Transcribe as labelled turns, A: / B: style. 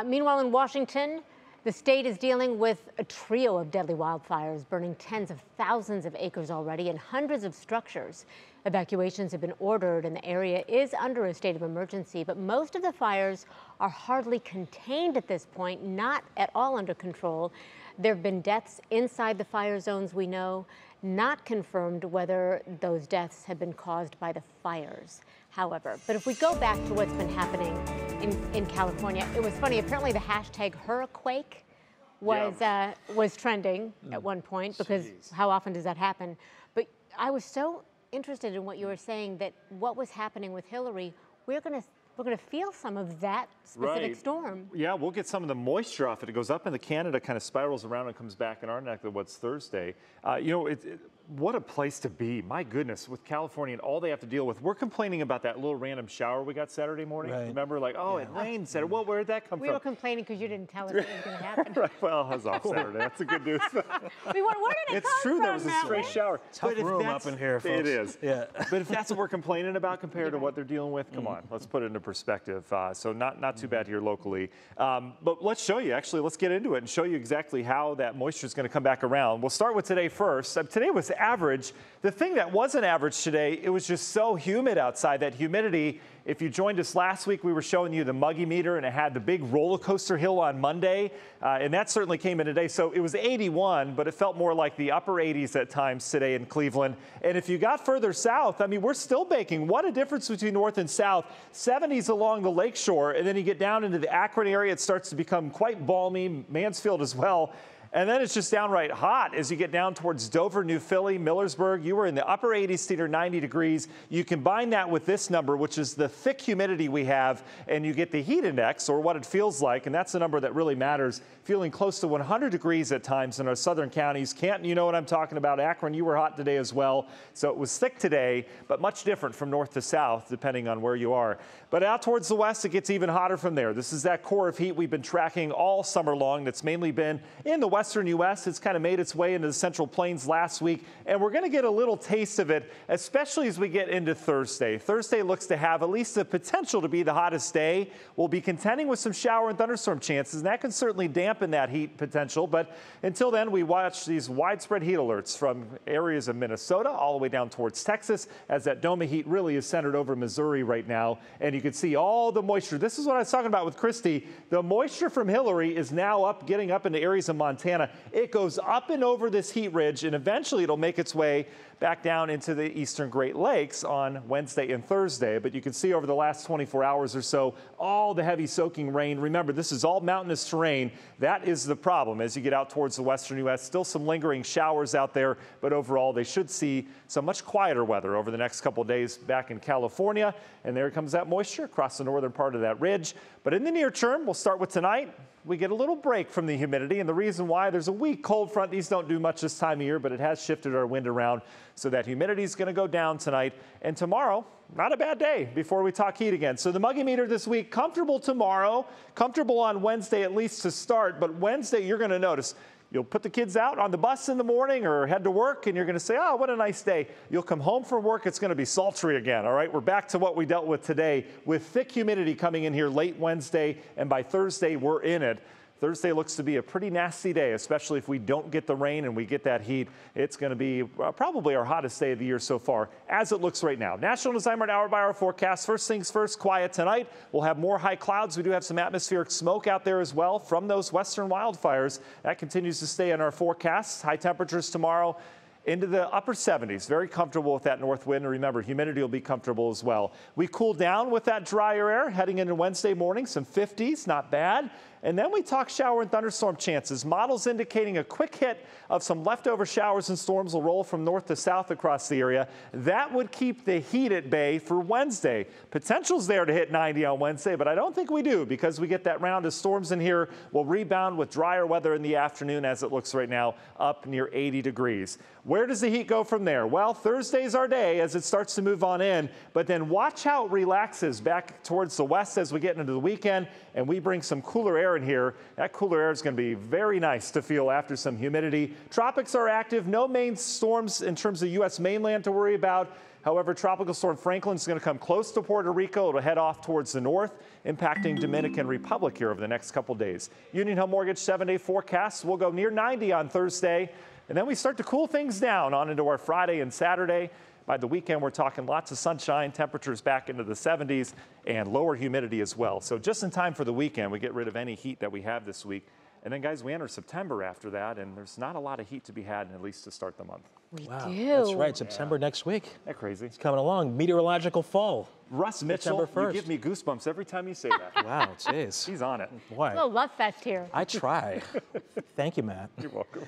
A: Meanwhile, in Washington, the state is dealing with a trio of deadly wildfires, burning tens of thousands of acres already and hundreds of structures. Evacuations have been ordered and the area is under a state of emergency, but most of the fires are hardly contained at this point, not at all under control. There have been deaths inside the fire zones, we know. Not confirmed whether those deaths have been caused by the fires, however. But if we go back to what's been happening in California, it was funny. Apparently the hashtag Hurricane was trending at one point, because how often does that happen? But I was so interested in what you were saying, that what was happening with Hillary, we're going to feel some of that specific storm.
B: Yeah, we'll get some of the moisture off it. It goes up into Canada, kind of spirals around and comes back in our neck of the woods Thursday. What a place to be. My goodness, with California and all they have to deal with. We're complaining about that little random shower we got Saturday morning. Right. Remember, like, oh, yeah. It rained Saturday. Well, where did that come from?
A: We were complaining because you didn't tell us it was going to happen.
B: Right. Well, I was off Saturday. That's the good news.
A: Where did it
B: it's
A: come
B: true.
A: from,
B: There was a stray shower.
C: Tough room up in here, folks.
B: It is.
C: Yeah.
B: But if that's what we're complaining about compared to what they're dealing with, come on, let's put it into perspective. So not too bad here locally. But let's show you. Actually, let's get into it and show you exactly how that moisture is going to come back around. We'll start with today first. Today was average. The thing that wasn't average today, it was just so humid outside. That humidity, if you joined us last week, we were showing you the muggy meter, and it had the big roller coaster hill on Monday, and that certainly came in today. So it was 81, but it felt more like the upper 80s at times today in Cleveland. And if you got further south, I mean, we're still baking. What a difference between north and south. 70s along the lakeshore, and then you get down into the Akron area, it starts to become quite balmy, Mansfield as well. And then it's just downright hot as you get down towards Dover, New Philly, Millersburg. You were in the upper 80s to 90 degrees. You combine that with this number, which is the thick humidity we have, and you get the heat index, or what it feels like, and that's the number that really matters. Feeling close to 100 degrees at times in our southern counties. Canton, you know what I'm talking about. Akron, you were hot today as well. So it was thick today, but much different from north to south, depending on where you are. But out towards the west, it gets even hotter from there. This is that core of heat we've been tracking all summer long that's mainly been in the western U.S. It's kind of made its way into the Central Plains last week, and we're going to get a little taste of it, especially as we get into Thursday. Thursday looks to have at least the potential to be the hottest day. We'll be contending with some shower and thunderstorm chances, and that can certainly dampen that heat potential. But until then, we watch these widespread heat alerts from areas of Minnesota all the way down towards Texas, as that dome of heat really is centered over Missouri right now. And you can see all the moisture. This is what I was talking about with Christy. The moisture from Hillary is now getting up into areas of Montana. It goes up and over this heat ridge, and eventually it'll make its way back down into the eastern Great Lakes on Wednesday and Thursday. But you can see over the last 24 hours or so, all the heavy soaking rain. Remember, this is all mountainous terrain. That is the problem as you get out towards the western U.S. Still some lingering showers out there, but overall they should see some much quieter weather over the next couple of days back in California. And there comes that moisture across the northern part of that ridge. But in the near term, we'll start with tonight. We get a little break from the humidity, and the reason why, there's a weak cold front. These don't do much this time of year, but it has shifted our wind around, so that humidity is going to go down tonight. And tomorrow, not a bad day before we talk heat again. So the muggy meter this week, comfortable tomorrow, comfortable on Wednesday at least to start, but Wednesday you're going to notice. You'll put the kids out on the bus in the morning or head to work, and you're going to say, oh, what a nice day. You'll come home from work, it's going to be sultry again, all right? We're back to what we dealt with today with thick humidity coming in here late Wednesday, and by Thursday, we're in it. Thursday looks to be a pretty nasty day, especially if we don't get the rain and we get that heat. It's going to be probably our hottest day of the year so far, as it looks right now. National Design hour-by-hour forecast. First things first, quiet tonight. We'll have more high clouds. We do have some atmospheric smoke out there as well from those western wildfires. That continues to stay in our forecasts. High temperatures tomorrow into the upper 70s. Very comfortable with that north wind. And remember, humidity will be comfortable as well. We cool down with that drier air heading into Wednesday morning. Some 50s, not bad. And then we talk shower and thunderstorm chances. Models indicating a quick hit of some leftover showers and storms will roll from north to south across the area. That would keep the heat at bay for Wednesday. Potential's there to hit 90 on Wednesday, but I don't think we do, because we get that round of storms in here. We'll rebound with drier weather in the afternoon, as it looks right now, up near 80 degrees. Where does the heat go from there? Well, Thursday's our day as it starts to move on in, but then watch how it relaxes back towards the west as we get into the weekend, and we bring some cooler air in here. That cooler air is going to be very nice to feel after some humidity. Tropics are active. No main storms in terms of U.S. mainland to worry about. However, Tropical Storm Franklin is going to come close to Puerto Rico. It'll head off towards the north, impacting Dominican Republic here over the next couple days. Union Home Mortgage 7-day forecast will go near 90 on Thursday, and then we start to cool things down on into our Friday and Saturday. By the weekend, we're talking lots of sunshine, temperatures back into the 70s, and lower humidity as well. So just in time for the weekend, we get rid of any heat that we have this week. And then, guys, we enter September after that, and there's not a lot of heat to be had, at least to start the month.
A: We
C: Wow,
A: do.
C: that's right. September next week.
B: Isn't that crazy?
C: It's coming along. Meteorological fall.
B: Russ Mitchell,
C: September
B: you
C: 1st.
B: give me goosebumps every time you say that.
C: Wow, jeez.
B: He's on it.
C: Boy,
A: A little love fest here.
C: I try. Thank you, Matt.
B: You're welcome.